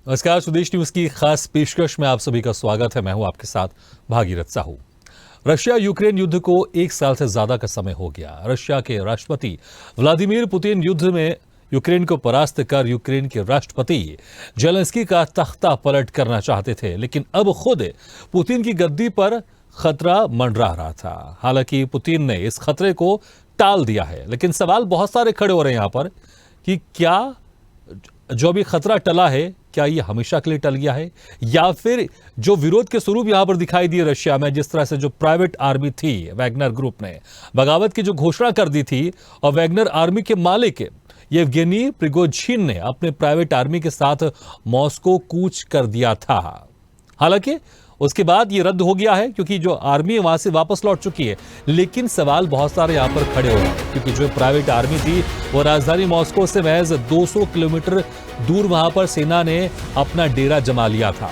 नमस्कार, स्वदेश न्यूज की खास पेशकश में आप सभी का स्वागत है। मैं हूं आपके साथ भागीरथ साहू। रशिया यूक्रेन युद्ध को 1 साल से ज्यादा का समय हो गया। रशिया के राष्ट्रपति व्लादिमीर पुतिन युद्ध में यूक्रेन को परास्त कर यूक्रेन के राष्ट्रपति जेलेंस्की का तख्ता पलट करना चाहते थे, लेकिन अब खुद पुतिन की गद्दी पर खतरा मंडरा रहा था। हालांकि पुतिन ने इस खतरे को टाल दिया है, लेकिन सवाल बहुत सारे खड़े हो रहे हैं यहां पर कि क्या जो भी खतरा टला है, क्या ये हमेशा के लिए टल गया है, या फिर जो विरोध के स्वरूप यहां पर दिखाई दिए रशिया में, जिस तरह से जो प्राइवेट आर्मी थी वैगनर ग्रुप ने बगावत की जो घोषणा कर दी थी, और वैगनर आर्मी के मालिक येवगेनी प्रिगोजिन ने अपने प्राइवेट आर्मी के साथ मॉस्को कूच कर दिया था। हालांकि उसके बाद ये रद्द हो गया है क्योंकि जो आर्मी है वहां से वापस लौट चुकी है, लेकिन सवाल बहुत सारे यहां पर खड़े हो रहे हैं क्योंकि जो प्राइवेट आर्मी थी वो राजधानी मॉस्को से महज 200 किलोमीटर दूर वहां पर सेना ने अपना डेरा जमा लिया था।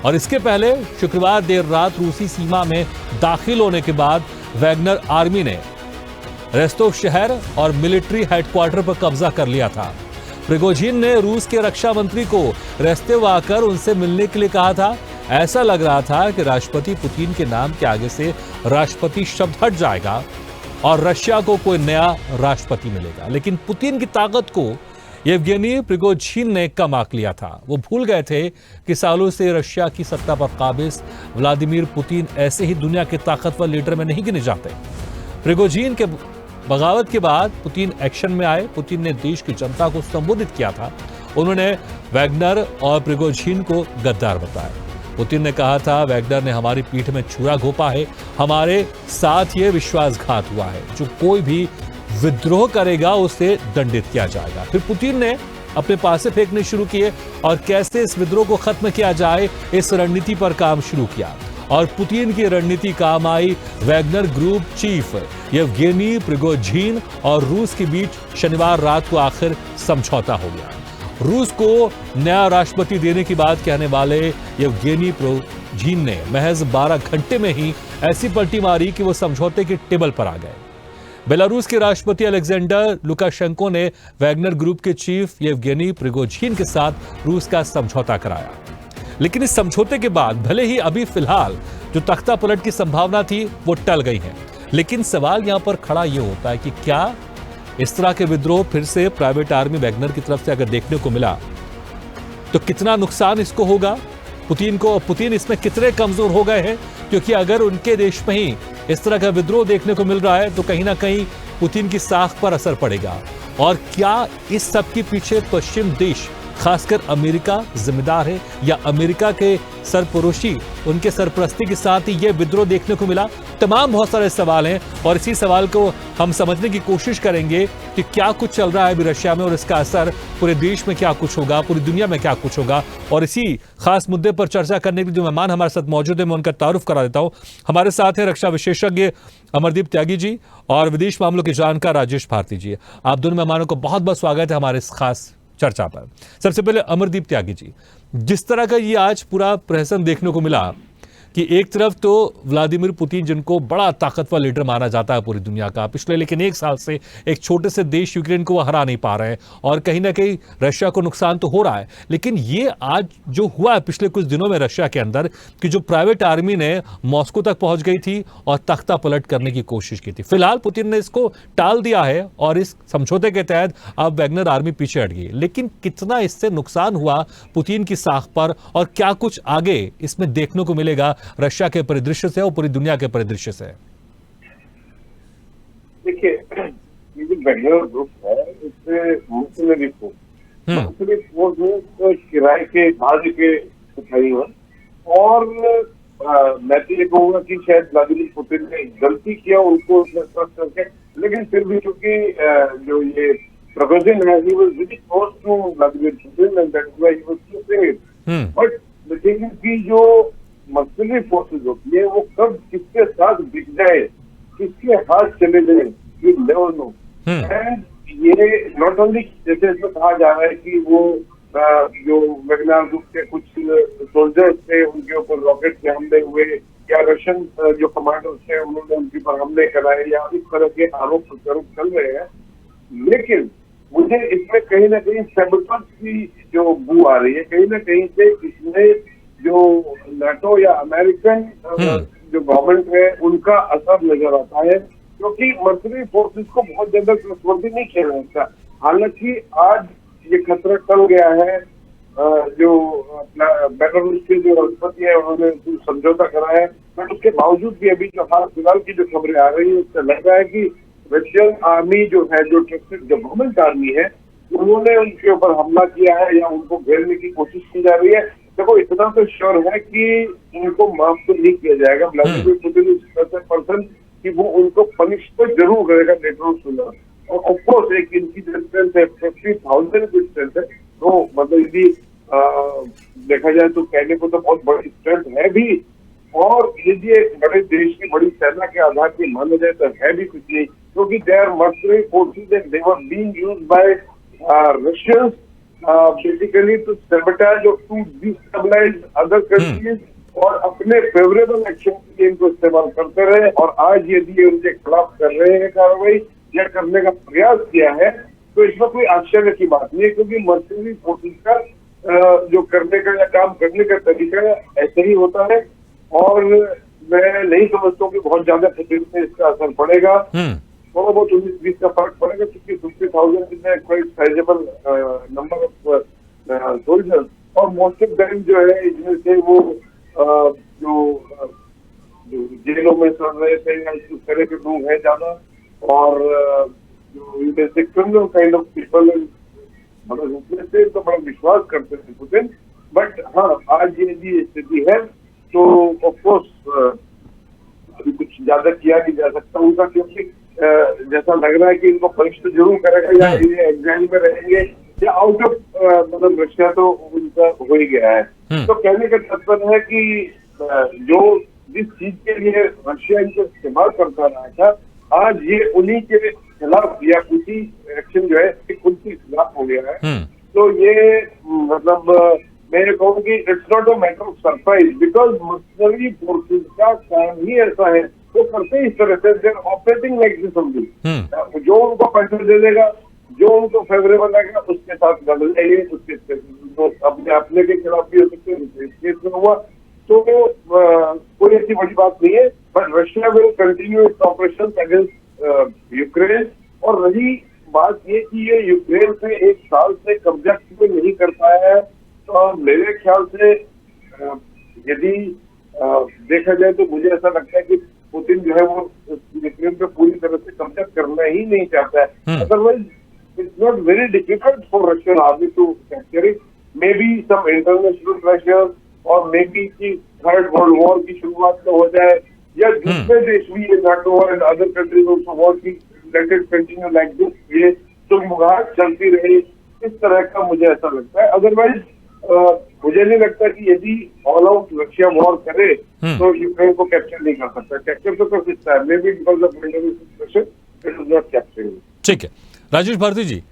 और इसके पहले शुक्रवार देर रात रूसी सीमा में दाखिल होने के बाद वैगनर आर्मी ने रेस्तोव शहर और मिलिट्री हेडक्वार्टर पर कब्जा कर लिया था। प्रिगोजिन ने रूस के रक्षा मंत्री को रेस्तोव आकर उनसे मिलने के लिए कहा था। ऐसा लग रहा था कि राष्ट्रपति पुतिन के नाम के आगे से राष्ट्रपति शब्द हट जाएगा और रशिया को कोई नया राष्ट्रपति मिलेगा, लेकिन पुतिन की ताकत को येवगेनी प्रिगोजिन ने कम आंक लिया था। वो भूल गए थे कि सालों से रशिया की सत्ता पर काबिज व्लादिमीर पुतिन ऐसे ही दुनिया के ताकतवर लीडर में नहीं गिने जाते। प्रिगोजिन के बगावत के बाद पुतिन एक्शन में आए। पुतिन ने देश की जनता को संबोधित किया था। उन्होंने वैगनर और प्रिगोजिन को गद्दार बताया। पुतिन ने कहा था, वैगनर ने हमारी पीठ में छुरा घोंपा है, हमारे साथ ये विश्वासघात हुआ है, जो कोई भी विद्रोह करेगा उसे दंडित किया जाएगा। फिर पुतिन ने अपने पासे फेंकने शुरू किए और कैसे इस विद्रोह को खत्म किया जाए इस रणनीति पर काम शुरू किया, और पुतिन की रणनीति काम आई। Wagner group chief Yevgeny Prigozhin और रूस के बीच शनिवार रात को आखिर समझौता हो गया। रूस को नया राष्ट्रपति देने की बात कहने वाले येवगेनी प्रिगोजिन ने महज 12 घंटे में ही ऐसी पलटी मारी कि वो समझौते के टेबल पर आ गए। बेलारूस के राष्ट्रपति अलेक्जेंडर लुकाशेंको ने वैगनर ग्रुप के चीफ येवगेनी प्रिगोजिन के साथ रूस का समझौता कराया, लेकिन इस समझौते के बाद भले ही अभी फिलहाल जो तख्ता पलट की संभावना थी वो टल गई है, लेकिन सवाल यहां पर खड़ा यह होता है कि क्या इस तरह के विद्रोह फिर से प्राइवेट आर्मी वैगनर की तरफ से अगर देखने को मिला तो कितना नुकसान इसको होगा पुतिन को, और पुतिन इसमें कितने कमजोर हो गए हैं, क्योंकि अगर उनके देश में ही इस तरह का विद्रोह देखने को मिल रहा है तो कहीं ना कहीं पुतिन की साख पर असर पड़ेगा। और क्या इस सब के पीछे पश्चिम देश खासकर अमेरिका जिम्मेदार है, या अमेरिका के सरपरोशी उनके सरपरस्ती के साथ ही यह विद्रोह देखने को मिला? तमाम बहुत सारे सवाल हैं और इसी सवाल को हम समझने की कोशिश करेंगे कि क्या कुछ चल रहा है अभी रशिया में और इसका असर पूरे देश में क्या कुछ होगा, पूरी दुनिया में क्या कुछ होगा। और इसी खास मुद्दे पर चर्चा करने के लिए जो मेहमान हमारे साथ मौजूद है मैं उनका तारुफ करा देता हूं। हमारे साथ है रक्षा विशेषज्ञ अमरदीप त्यागी जी और विदेश मामलों के जानकार राजेश भारती जी। आप दोनों मेहमानों को बहुत बहुत स्वागत है हमारे इस खास चर्चा पर। सबसे पहले अमरदीप त्यागी जी, जिस तरह का ये आज पूरा प्रहसन देखने को मिला कि एक तरफ तो व्लादिमीर पुतिन, जिनको बड़ा ताकतवर लीडर माना जाता है पूरी दुनिया का, पिछले लेकिन 1 साल से एक छोटे से देश यूक्रेन को हरा नहीं पा रहे हैं और कहीं ना कहीं रशिया को नुकसान तो हो रहा है। लेकिन ये आज जो हुआ है पिछले कुछ दिनों में रशिया के अंदर कि जो प्राइवेट आर्मी ने मॉस्को तक पहुंच गई थी और तख्ता पलट करने की कोशिश की थी, फिलहाल पुतिन ने इसको टाल दिया है और इस समझौते के तहत अब वैगनर आर्मी पीछे हट गई। लेकिन कितना इससे नुकसान हुआ पुतिन की साख पर और क्या कुछ आगे इसमें देखने को मिलेगा रशिया के परिदृश्य से और पूरी दुनिया के परिदृश्य से? देखिए, ये जो वैगनर ग्रुप है इससे मर्सिनरी फोर्स में किराए के भाग के उठाई है, और मैं तो ये कहूंगा कि शायद व्लादिमीर पुतिन ने गलती किया उनको उसमें ट्रस्ट करके, लेकिन फिर भी क्योंकि जो ये प्रिगोजिन है he was very close to Vladimir Putin and that's why he was keeping it. But the thing is कि जो मर्सिनरी फोर्सेज होती है वो कब किसके साथ बिक जाए, किसके हाथ चले जाए, यू नेवर नो। एंड ये नॉट ओनली जैसे इसमें कहा जा रहा है कि वो जो वैगनर ग्रुप के कुछ सोल्जर्स थे उनके ऊपर रॉकेट से हमले हुए, या रशियन जो कमांडर्स थे उन्होंने उनके ऊपर हमले कराए, या इस तरह के आरोप प्रत्यारोप चल रहे हैं। लेकिन मुझे इसमें कहीं ना कहीं सैबोटेज की जो बू आ रही है, कहीं ना कहीं से इसमें जो नाटो या अमेरिकन जो गवर्नमेंट है उनका असर नजर आता है, क्योंकि मर्सनरी फोर्सेस को बहुत ज्यादा ट्रस्टवर्दी नहीं किया जाता। हालांकि आज ये खतरा टल गया है, जो बेलारूस के जो राष्ट्रपति है उन्होंने समझौता करा है, बट उसके बावजूद भी अभी जो हाल फिलहाल की जो खबरें आ रही है उससे लग रहा है कि रशियन आर्मी जो है, जो ट्रस्टेड गवर्नमेंट आर्मी है, उन्होंने उनके ऊपर हमला किया है या उनको घेरने की कोशिश की जा रही है। देखो इतना तो श्योर है कि इनको माफ तो नहीं किया जाएगा। व्लादिमीर पुतिन इज ऐसा पर्सन कि वो उनको पनिश तो जरूर करेगा लेटर सुना। और ऑफकोर्स एक इनकी स्ट्रेंथ है, 50,000 की स्ट्रेंथ है, तो मतलब यदि देखा जाए तो कहने को तो बहुत बड़ी स्ट्रेंथ है भी, और यदि एक बड़े देश की बड़ी सेना के आधार पर माना जाए तो है भी कुछ नहीं, क्योंकि they are mercenary forces and they were being used by Russians basically to sabotage और टू डिस्टेबलाइज अदर कंट्रीज, और अपने फेवरेबल एक्शन के लिए इनको इस्तेमाल करते रहे। और आज यदि ये उनके खिलाफ कर रहे हैं कार्रवाई या करने का प्रयास किया है, तो इसमें कोई आश्चर्य की बात नहीं है, क्योंकि मर्सनरी फोर्सेस का जो करने का या काम करने का तरीका ऐसे ही होता है। और मैं नहीं समझता हूँ कि बहुत ज्यादा पुतिन से इसका असर पड़ेगा। थोड़ा बहुत 19-20 का फर्क पड़ेगा, क्योंकि 50,000 is quite sizable number of soldiers, और मोस्ट ऑफ देम जो है इनमें से वो जो जेलों में सड़ रहे थे या इस तरह के लोग हैं ज्यादा, और जो क्रिमिनल काइंड ऑफ पीपल, मतलब उसमें से तो बड़ा विश्वास करते थे पुतिन। बट हाँ, आज ये स्थिति है तो ऑफकोर्स अभी कुछ ज्यादा किया नहीं जा सकता उनका, क्योंकि जैसा लग रहा है कि इनको पनिश तो जरूर करेगा, या ये एग्जाइल में रहेंगे या आउट ऑफ मतलब रशिया तो उनका हो ही गया है। तो कहने का तात्पर्य है कि जो जिस चीज के लिए रशिया इनको इस्तेमाल करता रहा था, आज ये उन्हीं के खिलाफ या उसी एक्शन जो है खुद के खिलाफ हो गया है। तो ये मतलब मैं कहूँ कि it's not a matter of surprise, because mercenary forces का काम ही ऐसा है, वो करते इस तरह से, they're operating like this only. जो उनको पैसा दे देगा, जो उनको फेवरेबल लगेगा उसके साथ बदल जाएंगे, उसके तो अपने के खिलाफ भी हो सकते हैं। इस केस में हुआ तो कोई ऐसी बड़ी बात नहीं है, but Russia will continue its operation against Ukraine. और रही बात ये कि ये यूक्रेन से 1 साल से कब्जा क्यों नहीं कर पाया है, तो मेरे ख्याल से यदि देखा जाए तो मुझे ऐसा लगता है कि पुतिन जो है वो यूक्रेन पे पूरी तरह से कब्जा करना ही नहीं चाहता है। Otherwise it's not very difficult for Russian army to capture it. May be some international pressure, और मे बी की थर्ड वर्ल्ड वॉर की शुरुआत तो हो जाए, या दूसरे देश भी ये NATO and other countries also war की let it continue like this, ये सुगबुगाहट चलती रही, इस तरह का मुझे ऐसा लगता है। अदरवाइज मुझे नहीं लगता कि यदि ऑल आउट रशिया वॉर करे तो यूक्रेन को कैप्चर नहीं कर सकता। कैप्चर तो कर सकता है, may be because of military situation it is not capturing. ठीक है राजेश भारती जी,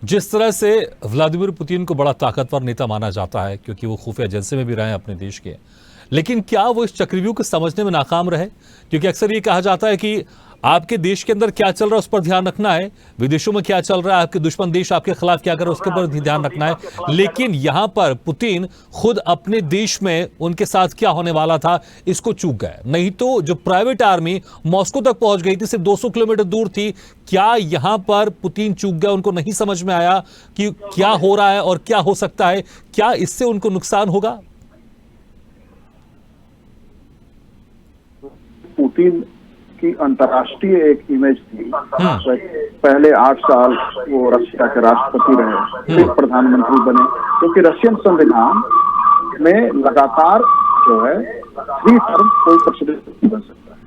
जिस तरह से व्लादिमीर पुतिन को बड़ा ताकतवर नेता माना जाता है, क्योंकि वो खुफिया एजेंसी में भी रहे अपने देश के, लेकिन क्या वो इस चक्रव्यूह को समझने में नाकाम रहे? क्योंकि अक्सर ये कहा जाता है कि आपके देश के अंदर क्या चल रहा है उस पर ध्यान रखना है, विदेशों में क्या चल रहा है, आपके दुश्मन देश आपके खिलाफ क्या कर रहे हैं उसके ऊपर भी ध्यान रखना है। लेकिन यहां पर पुतिन खुद अपने देश में उनके साथ क्या होने वाला था इसको चूक गए। नहीं तो जो प्राइवेट आर्मी मॉस्को तक पहुंच गई थी, सिर्फ 200 किलोमीटर दूर थी, क्या यहां पर पुतिन चूक गए? उनको नहीं समझ में आया कि क्या हो रहा है और क्या हो सकता है, क्या इससे उनको नुकसान होगा? पुतिन की अंतर्राष्ट्रीय एक इमेज थी। पहले 8 साल वो रशिया के राष्ट्रपति रहे, फिर प्रधानमंत्री बने, क्योंकि रशियन संविधान में लगातार जो है 3 टर्म कोई प्रेसिडेंट नहीं बन सकता है।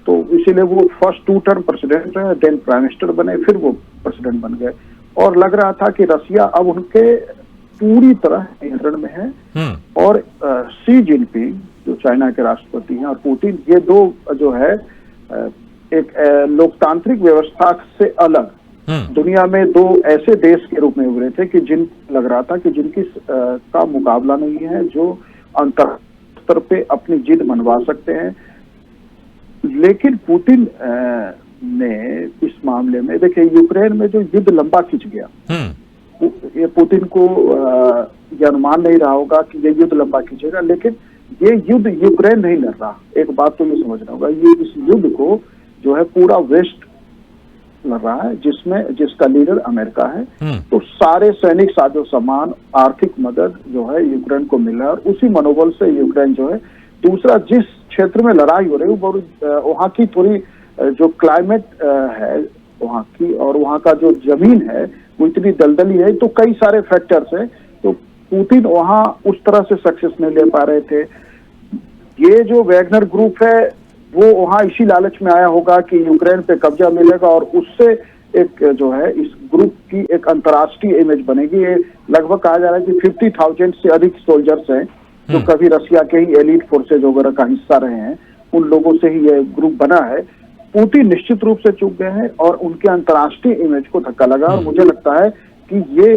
तो इसीलिए वो फर्स्ट 2 टर्म प्रेसिडेंट रहे, देन प्राइम मिनिस्टर बने, फिर वो प्रेसिडेंट बन गए। और लग रहा था कि रशिया अब उनके पूरी तरह नियंत्रण में है। और शी जिनपिंग जो चाइना के राष्ट्रपति हैं और पुतिन, ये दो जो है एक लोकतांत्रिक व्यवस्था से अलग दुनिया में 2 ऐसे देश के रूप में उभरे थे कि जिन लग रहा था कि जिनकी का मुकाबला नहीं है, जो अंतर्राष्ट्रीय स्तर पे अपनी जिद मनवा सकते हैं। लेकिन पुतिन ने इस मामले में देखिए, यूक्रेन में जो युद्ध लंबा खिंच गया ये पुतिन को ये अनुमान नहीं रहा होगा कि ये युद्ध लंबा खींचेगा, लेकिन ये युद्ध यूक्रेन नहीं लड़ रहा। एक बात तो ये समझना होगा, ये इस युद्ध को जो है पूरा वेस्ट लड़ रहा है, जिसका लीडर अमेरिका है। तो सारे सैनिक साजो सामान, आर्थिक मदद जो है यूक्रेन को मिल रहा है, और उसी मनोबल से यूक्रेन जो है, दूसरा जिस क्षेत्र में लड़ाई हो रही है वहाँ की थोड़ी जो क्लाइमेट है वहाँ की, और वहाँ का जो जमीन है वो इतनी दलदली है, तो कई सारे फैक्टर्स हैं। तो पुतिन वहाँ उस तरह से सक्सेस नहीं ले पा रहे थे। ये जो वैगनर ग्रुप है वो वहाँ इसी लालच में आया होगा कि यूक्रेन पे कब्जा मिलेगा, और उससे एक जो है इस ग्रुप की एक अंतर्राष्ट्रीय इमेज बनेगी। ये लगभग कहा जा रहा है कि 50,000 से अधिक सोल्जर्स हैं जो कभी रशिया के ही एलिट फोर्सेज वगैरह का हिस्सा रहे हैं, उन लोगों से ही ये ग्रुप बना है। पुतिन निश्चित रूप से चूक गए हैं और उनके अंतर्राष्ट्रीय इमेज को धक्का लगा, और मुझे लगता है कि ये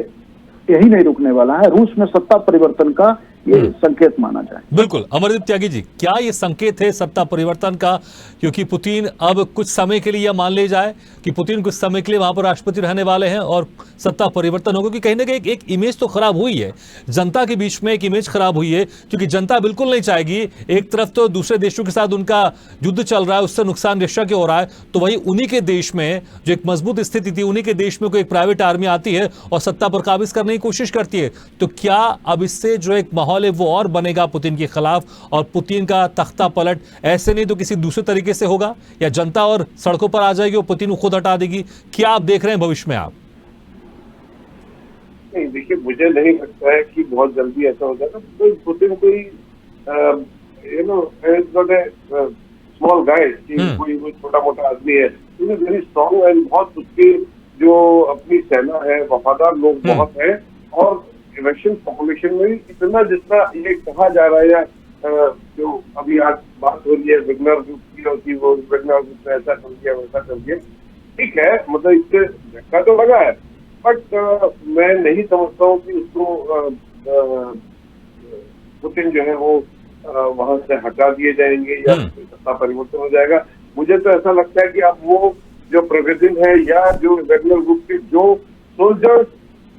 यही नहीं रुकने वाला है। रूस में सत्ता परिवर्तन का ये संकेत माना जाए। बिल्कुल अमरदीप त्यागी जी, क्या ये संकेत है सत्ता परिवर्तन का? क्योंकि पुतिन अब कुछ समय के लिए यह मान ले जाए कि पुतिन कुछ समय के लिए वहां पर राष्ट्रपति रहने वाले हैं और सत्ता परिवर्तन होगा, क्योंकि कहीं ना कहीं एक इमेज तो खराब हुई है, जनता के बीच में एक इमेज खराब हुई है, क्योंकि जनता बिल्कुल नहीं चाहेगी। एक तरफ तो दूसरे देशों के साथ उनका युद्ध चल रहा है, उससे नुकसान रशिया के हो रहा है, तो वही उन्हीं के देश में जो एक मजबूत स्थिति थी, उन्हीं के देश में कोई एक प्राइवेट आर्मी आती है और सत्ता पर काबिज करने की कोशिश करती है। तो क्या अब इससे जो एक माहौल है वो और बनेगा पुतिन के खिलाफ, और पुतिन का तख्ता पलट ऐसे नहीं तो किसी दूसरे तरीके से होगा, या जनता और सड़कों पर आ जाएगी और पुतिन को खुद हटा देगी? क्या आप देख रहे हैं भविष्य में आप? नहीं, देखिए, मुझे नहीं लगता है कि बहुत जल्दी ऐसा हो जाएगा। तो पुतिन कोई स्मॉल गाय, कोई छोटा मोटा आदमी है, वेरी स्ट्रॉन्ग है, बहुत उसके जो अपनी सेना है, वफादार लोग बहुत है, और रशियन पॉपुलेशन में इतना जितना ये कहा जा रहा है, या जो अभी आज बात हो रही है वैगनर ग्रुप की, और कि वो वैगनर ग्रुप ने ऐसा कर दिया वैसा कर दिया, ठीक है, मतलब इससे धक्का तो लगा है, बट मैं नहीं समझता हूँ कि उसको पुतिन जो है वो वहां से हटा दिए जाएंगे या सत्ता परिवर्तन हो जाएगा। मुझे तो ऐसा लगता है कि अब वो जो प्रोग्रेसिव है या जो वैगनर ग्रुप के जो सोल्जर्स,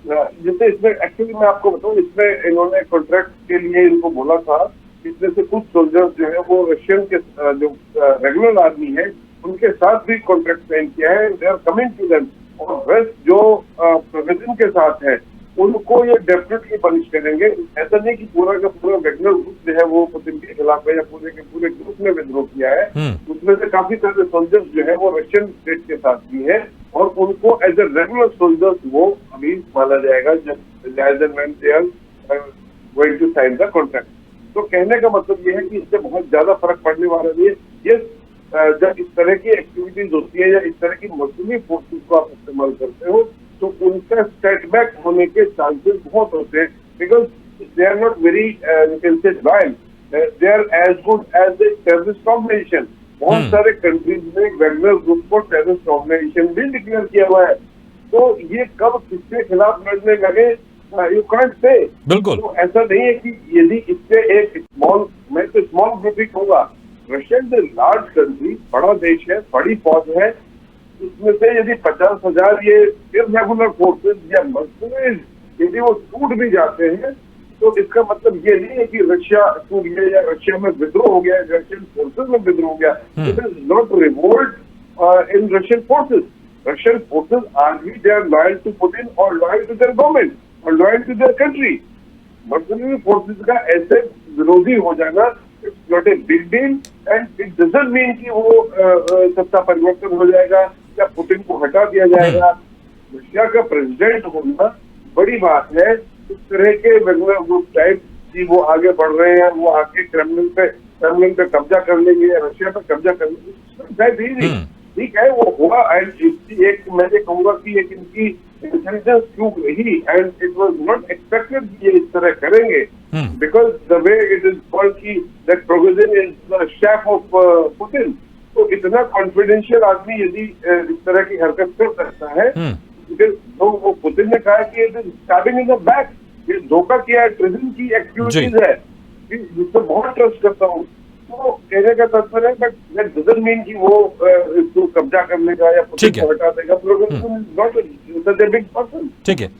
जैसे इसमें एक्चुअली मैं आपको बताऊं, इसमें इन्होंने कॉन्ट्रैक्ट के लिए इनको बोला था, इसमें से कुछ सोल्जर्स जो है वो रशियन के जो रेगुलर आर्मी है उनके साथ भी कॉन्ट्रैक्ट साइन किया है, they are coming to them, और वेस्ट जो प्रोग्रेसिव के साथ है उनको ये डेफिनेटली पनिश करेंगे। ऐसा नहीं कि पूरा का पूरा वैगनर ग्रुप जो है वो पुतिन के खिलाफ है या पूरे के पूरे ग्रुप ने विद्रोह किया है, उसमें से काफी सारे सोल्जर्स जो है वो रशियन स्टेट के साथ भी है, और उनको एज ए रेगुलर सोल्जर्स वो अभी माना जाएगा जब as and when they are going to sign the contract. तो कहने का मतलब ये है कि इससे बहुत ज्यादा फर्क पड़ने वाला नहीं है। ये जब इस तरह की एक्टिविटीज होती है या इस तरह की मौसमी फोर्सेस को आप इस्तेमाल करते हो, तो उनका सेटबैक होने के चांसेस बहुत होते हैं, because they are not very you can say loyal, they are as good as a terrorist organisation. बहुत सारे कंट्रीज ने वैगनर ग्रुप को टेररिस्ट ऑर्गेनाइजेशन भी डिक्लेयर किया हुआ है, तो ये कब किसके खिलाफ लड़ने लगे यू कांट से। बिल्कुल, तो ऐसा नहीं है कि यदि इससे एक स्मॉल, मैं तो स्मॉल ग्रुप ही कहूंगा, Russia is a large country, बड़ा देश है, बड़ी फौज है, इसमें से यदि 50,000 ये इर्रेगुलर फोर्सेस या मर्सनरीज यदि वो टूट भी जाते हैं, तो इसका मतलब ये नहीं है कि रशिया टूट गया या रशिया में विद्रोह हो गया, रशियन फोर्सेस में विद्रोह हो गया। It is not revolt in Russian forces. Russian forces are भी they are loyal to Putin और लॉयल टू देयर गवर्नमेंट और loyal to their country. Mercenary forces का ऐसे विरोधी हो जाना it's not a big deal, and it doesn't mean कि वो सत्ता परिवर्तन हो जाएगा या पुतिन को हटा दिया जाएगा। रशिया का प्रेसिडेंट होना बड़ी बात है। इस तरह के वैगनर ग्रुप टाइप कि वो आगे बढ़ रहे हैं, वो आके क्रेमलिन पे कब्जा कर लेंगे या रशिया पे कब्जा कर लेंगे, ठीक है, वो हुआ। एंड एक मैं ये कहूंगा कि एक इनकी इंटेलिजेंस चूक रही, and it was not expected कि ये इस तरह करेंगे, because the way it is called कि that progressive is the chef of Putin. तो इतना कॉन्फिडेंशियल आदमी यदि इस तरह की हरकत कर सकता है, तो वो पुतिन ने कहा कि it is stabbing in the back, ये धोखा किया है, ट्रेजन की एक्टिविटीज है, जिससे बहुत ट्रस्ट करता हूँ। तो कहने का तात्पर्य है, बट दैट डजंट मीन कि वो इसको कब्जा कर लेगा या पुतिन को हटा देगा। Not such a big person. ठीक है,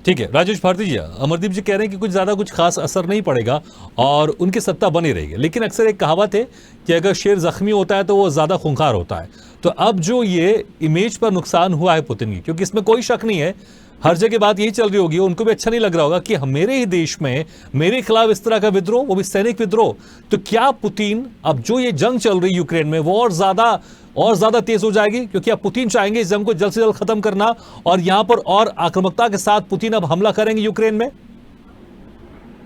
ठीक है राजेश भारती जी, अमरदीप जी कह रहे हैं कि कुछ ज्यादा कुछ खास असर नहीं पड़ेगा और उनकी सत्ता बनी रहेगी, लेकिन अक्सर एक कहावत है कि अगर शेर जख्मी होता है तो वो ज्यादा खूंखार होता है। तो अब जो ये इमेज पर नुकसान हुआ है पुतिन की, क्योंकि इसमें कोई शक नहीं है, हर जगह बात यही चल रही होगी, उनको भी अच्छा नहीं लग रहा होगा कि मेरे ही देश में मेरे खिलाफ इस तरह का विद्रोह, वो भी सैनिक विद्रोह। तो क्या पुतिन अब जो ये जंग चल रही यूक्रेन में वो और ज्यादा तेज हो जाएगी, क्योंकि अब पुतिन चाहेंगे इस जंग को जल्द से जल्द खत्म करना और यहां पर और आक्रामकता के साथ पुतिन अब हमला करेंगे यूक्रेन में?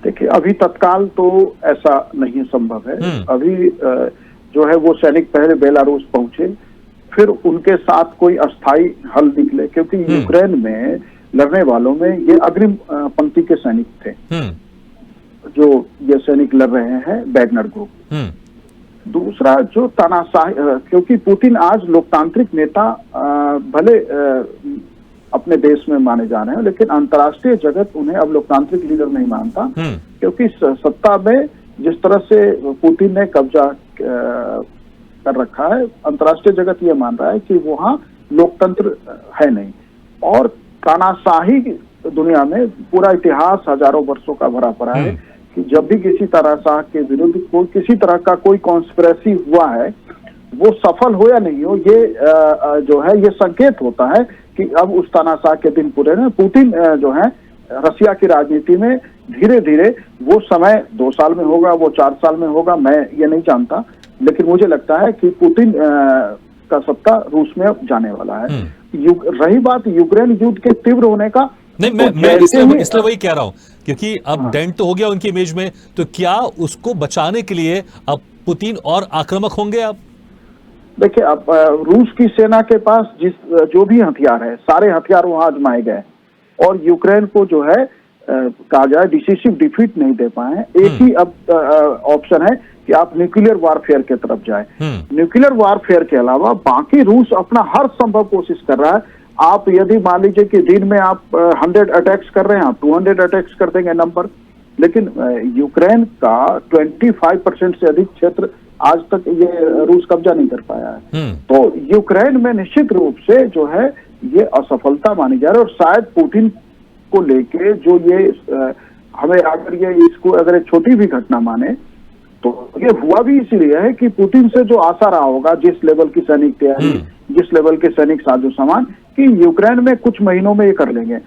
देखिए, अभी तत्काल तो ऐसा नहीं संभव है। अभी जो है वो सैनिक पहले बेलारूस पहुंचे, फिर उनके साथ कोई अस्थाई हल निकले, क्योंकि यूक्रेन में लड़ने वालों में ये अग्रिम पंक्ति के सैनिक थे जो ये सैनिक लड़ रहे हैं, वैगनर ग्रुप। दूसरा जो तानाशाही, क्योंकि पुतिन आज लोकतांत्रिक नेता भले अपने देश में माने जा रहे हैं, लेकिन अंतर्राष्ट्रीय जगत उन्हें अब लोकतांत्रिक लीडर नहीं मानता, क्योंकि सत्ता में जिस तरह से पुतिन ने कब्जा कर रखा है, अंतर्राष्ट्रीय जगत ये मान रहा है कि वहाँ लोकतंत्र है नहीं। और तानाशाही दुनिया में पूरा इतिहास हजारों वर्षों का भरा पड़ा है कि जब भी किसी तानाशाह के विरुद्ध कोई किसी तरह का कोई कॉन्स्पिरेसी हुआ है, वो सफल हो या नहीं हो, ये जो है ये संकेत होता है कि अब उस तानाशाह के दिन पूरे हैं। पुतिन जो है रसिया की राजनीति में धीरे धीरे, वो समय 2 साल में होगा, वो 4 साल में होगा, मैं ये नहीं जानता, लेकिन मुझे लगता है कि पुतिन का सत्ता रूस में जाने वाला है। रही बात यूक्रेन युद्ध के तीव्र होने का, नहीं, मैं इसलिए वही कह रहा हूं, क्योंकि अब डेंट तो हो गया उनकी इमेज में, तो क्या उसको बचाने के लिए अब पुतिन और आक्रामक होंगे? अब देखिए, अब रूस की सेना के पास जो भी हथियार है, सारे हथियार वहां आजमाए गए और यूक्रेन को जो है कहा जाए डिसिसिव डिफीट नहीं दे पाए हैं। एक ही अब ऑप्शन है कि आप न्यूक्लियर वारफेयर की तरफ जाए। न्यूक्लियर वारफेयर के अलावा बाकी रूस अपना हर संभव कोशिश कर रहा है। आप यदि मान लीजिए कि दिन में आप 100 अटैक्स कर रहे हैं, आप 200 अटैक्स कर देंगे नंबर, लेकिन यूक्रेन का 25% से अधिक क्षेत्र आज तक ये रूस कब्जा नहीं कर पाया है। तो यूक्रेन में निश्चित रूप से जो है ये असफलता मानी जा रही है। और शायद पुतिन को लेके जो ये हमें अगर ये इसको अगर एक छोटी भी घटना माने, तो ये हुआ भी इसीलिए है कि पुतिन से जो आशा रहा होगा, जिस लेवल की सैनिक तैयारी, जिस लेवल के सैनिक साजो सामान, कि यूक्रेन में कुछ महीनों में ये कर लेंगे।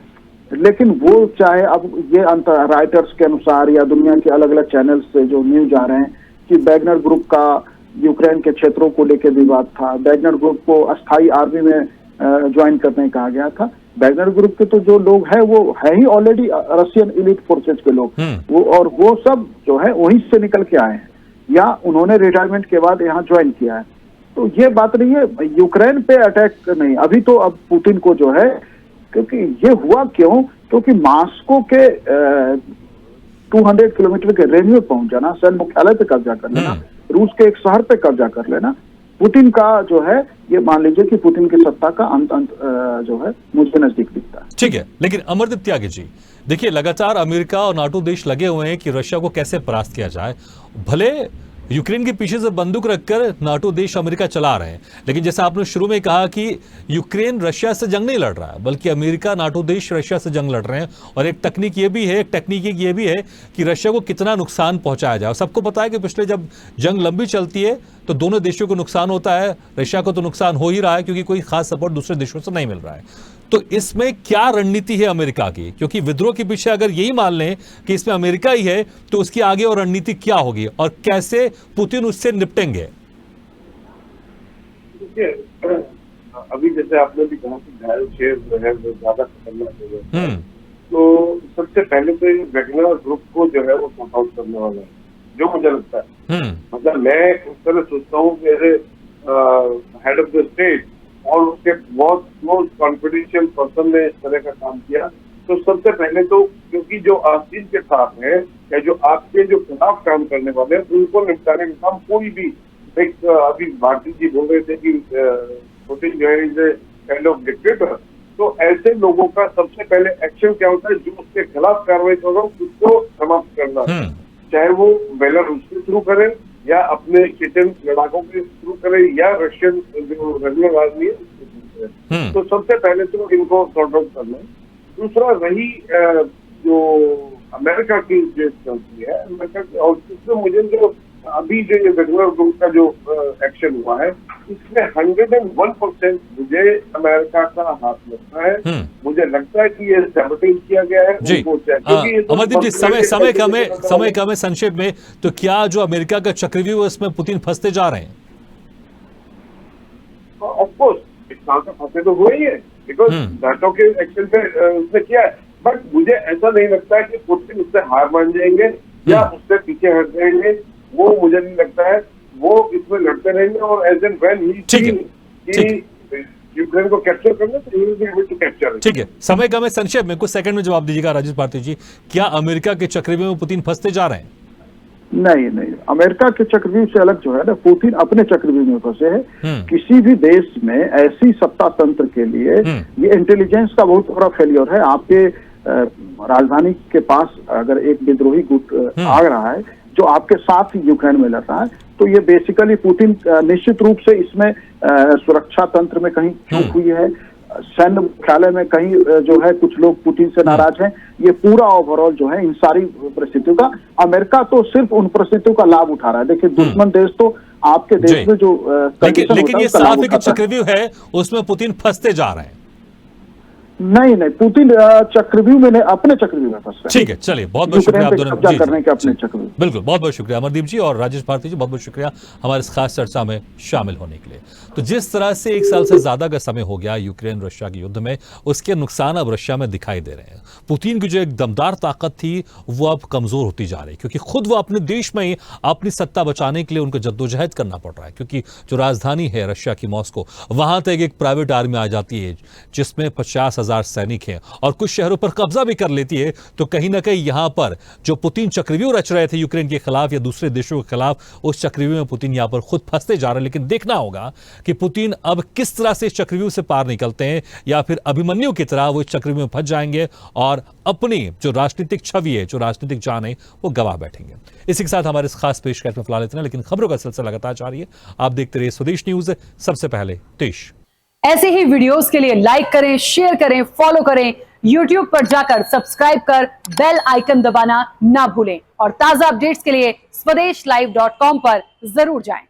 लेकिन वो चाहे अब ये राइटर्स के अनुसार या दुनिया के अलग अलग चैनल्स से जो न्यूज आ रहे हैं कि वैगनर ग्रुप का यूक्रेन के क्षेत्रों को लेकर विवाद था, वैगनर ग्रुप को अस्थायी आर्मी में ज्वाइन करने कहा गया था। वैगनर ग्रुप के तो जो लोग हैं वो है ही ऑलरेडी रशियन एलिट फोर्सेज के लोग, वो और वो सब जो है वहीं से निकल के आए हैं या उन्होंने रिटायरमेंट के बाद यहाँ ज्वाइन किया है। तो ये बात नहीं है, यूक्रेन पे अटैक नहीं अभी तो। अब पुतिन को जो है, क्योंकि ये हुआ क्यों, क्योंकि मॉस्को के 200 किलोमीटर के रेंज में पहुंच जाना, सैन्य मुख्यालय पे कब्जा कर लेना, रूस के एक शहर पे कब्जा कर लेना, पुतिन का जो है ये मान लीजिए कि पुतिन की सत्ता का अंत जो है मुझे नजदीक दिखता है। ठीक है, लेकिन अमरदीप त्यागी जी देखिए, लगातार अमेरिका और नाटो देश लगे हुए हैं कि रशिया को कैसे परास्त किया जाए। भले यूक्रेन के पीछे से बंदूक रखकर नाटो देश अमेरिका चला रहे हैं, लेकिन जैसा आपने शुरू में कहा कि यूक्रेन रशिया से जंग नहीं लड़ रहा है, बल्कि अमेरिका नाटो देश रशिया से जंग लड़ रहे हैं। और एक टेक्निक ये भी है कि रशिया को कितना नुकसान पहुंचाया जाए। सबको पता है कि पिछले जब जंग लंबी चलती है तो दोनों देशों को नुकसान होता है, रशिया को तो नुकसान हो ही रहा है क्योंकि कोई खास सपोर्ट दूसरे देशों से नहीं मिल रहा है। तो इसमें क्या रणनीति है अमेरिका की? क्योंकि विद्रोह के पीछे अगर यही मान लें कि इसमें अमेरिका ही है, तो उसकी आगे और रणनीति क्या होगी और कैसे पुतिन उससे निपटेंगे? देखिए, अभी जैसे आपने भी कहा कि घायल शेर जो है वो ज्यादा खतरनाक हो गया, तो सबसे पहले तो वैगनर ग्रुप को जो है वो सॉर्ट आउट करने वाला है, जो मुझे लगता है। मतलब मैं उस तरह सोचता हूँ मेरे हेड ऑफ द स्टेट और उसके बहुत क्लोज कॉन्फिडेंशियल पर्सन ने इस तरह का काम किया, तो सबसे पहले तो क्योंकि जो आस्तीन के साथ है या जो आपके जो खिलाफ काम करने वाले हैं उनको निपटाने का काम कोई भी, एक अभी भारती जी बोल रहे थे कि पुतिन जो है is a kind of dictator, तो ऐसे लोगों का सबसे पहले एक्शन क्या होता है, जो उसके खिलाफ कार्रवाई कर रहा है उसको समाप्त करना, चाहे वो बेलारूस के थ्रू करे या अपने चेचन लड़ाकों के थ्रू करे या रशियन जो रेगुलर आर्मी है। तो सबसे पहले तो इनको सॉर्ट आउट करना है। दूसरा रही जो अमेरिका की जो चलती है, अमेरिका की, और इसमें मुझे जो अभी जो ये वेगनर ग्रुप का जो एक्शन हुआ है, इसमें 101% मुझे अमेरिका का हाथ लगता है। मुझे लगता है कि ये सैबोटेज किया गया है जी। क्योंकि ये तो अमरदीप जी, समय कम है, संक्षेप में, तो क्या जो अमेरिका का चक्रव्यूह है उसमें पुतिन फंसते जा रहे हैं? ऑफ कोर्स 1 साल तक फंसे तो हुए ही है, बिकॉज नाटो के एक्शन पे उसने किया है। बट मुझे ऐसा नहीं लगता है कि पुतिन उससे हार मान जाएंगे या उससे पीछे हट जाएंगे। वो मुझे नहीं लगता है, वो इसमें लड़ते रहेंगे और as and when he Ukraine को कैप्चर करना, तो he will be able to capture. ठीक है, समय कम है, संक्षेप में कुछ सेकंड में जवाब दीजिएगा राजेश भारती जी। क्या अमेरिका के चक्रव्यूह में पुतिन फंसते जा रहे हैं? नहीं, अमेरिका के चक्रव्यूह से अलग जो है ना, पुतिन अपने चक्रव्यूह में फंसे हैं। किसी भी देश में ऐसी सत्ता तंत्र के लिए ये इंटेलिजेंस का बहुत बड़ा फेलियर है। आपके राजधानी के पास अगर एक विद्रोही गुट आ रहा है जो आपके साथ ही यूक्रेन में लड़ता है, तो ये बेसिकली पुतिन निश्चित रूप से इसमें सुरक्षा तंत्र में कहीं चूक हुई है, सैन्य मुख्यालय में कहीं जो है कुछ लोग पुतिन से नाराज हैं। ये पूरा ओवरऑल जो है इन सारी परिस्थितियों का अमेरिका तो सिर्फ उन परिस्थितियों का लाभ उठा रहा है। देखिए, दुश्मन देश तो आपके देश में जो लेकिन ये साफ है कि चक्रव्यूह है उसमें पुतिन फंसते जा रहे हैं। नहीं, पुतिन चक्रव्यूह में नहीं, अपने चक्रव्यूह में फंस। ठीक है, चलिए, बहुत बहुत शुक्रिया आप दोनों कब्जा करने के अपने चक्रव्यूह। बिल्कुल, बहुत बहुत शुक्रिया अमरदीप जी और राजेश भारती जी, बहुत बहुत शुक्रिया हमारे इस खास चर्चा में शामिल होने के लिए। तो जिस तरह से 1 साल से ज्यादा का समय हो गया यूक्रेन रशिया के युद्ध में, उसके नुकसान अब रशिया में दिखाई दे रहे हैं। पुतिन की जो एक दमदार ताकत थी वो अब कमजोर होती जा रही है, क्योंकि खुद वो अपने देश में ही अपनी सत्ता बचाने के लिए उनको जद्दोजहद करना पड़ रहा है। क्योंकि जो राजधानी है रशिया की, मॉस्को, वहां तक एक प्राइवेट आर्मी आ जाती है जिसमें 50,000 सैनिक हैं और कुछ शहरों पर कब्जा भी कर लेती है। तो कहीं ना कहीं यहां पर जो पुतिन चक्रव्यूह रच रहे थे यूक्रेन के खिलाफ या दूसरे देशों के खिलाफ, उस चक्रव्यूह में पुतिन यहां पर खुद फंसते जा रहे हैं। लेकिन देखना होगा कि पुतिन अब किस तरह से इस चक्रव्यूह से पार निकलते हैं, या फिर अभिमन्यु की तरह वो इस चक्रव्यूह में फंस जाएंगे और अपनी जो राजनीतिक छवि है, जो राजनीतिक जान है, वो गवा बैठेंगे। इसी के साथ हमारे इस खास पेशकश में फिलहाल इतना, लेकिन खबरों का सिलसिला लगातार जारी है। आप देखते रहिए स्वदेश न्यूज, सबसे पहले देश। ऐसे ही वीडियोस के लिए लाइक करें, शेयर करें, फॉलो करें, YouTube पर जाकर सब्सक्राइब कर बेल आइकन दबाना ना भूलें और ताजा अपडेट्स के लिए स्वदेशलाइव.com पर जरूर जाएं।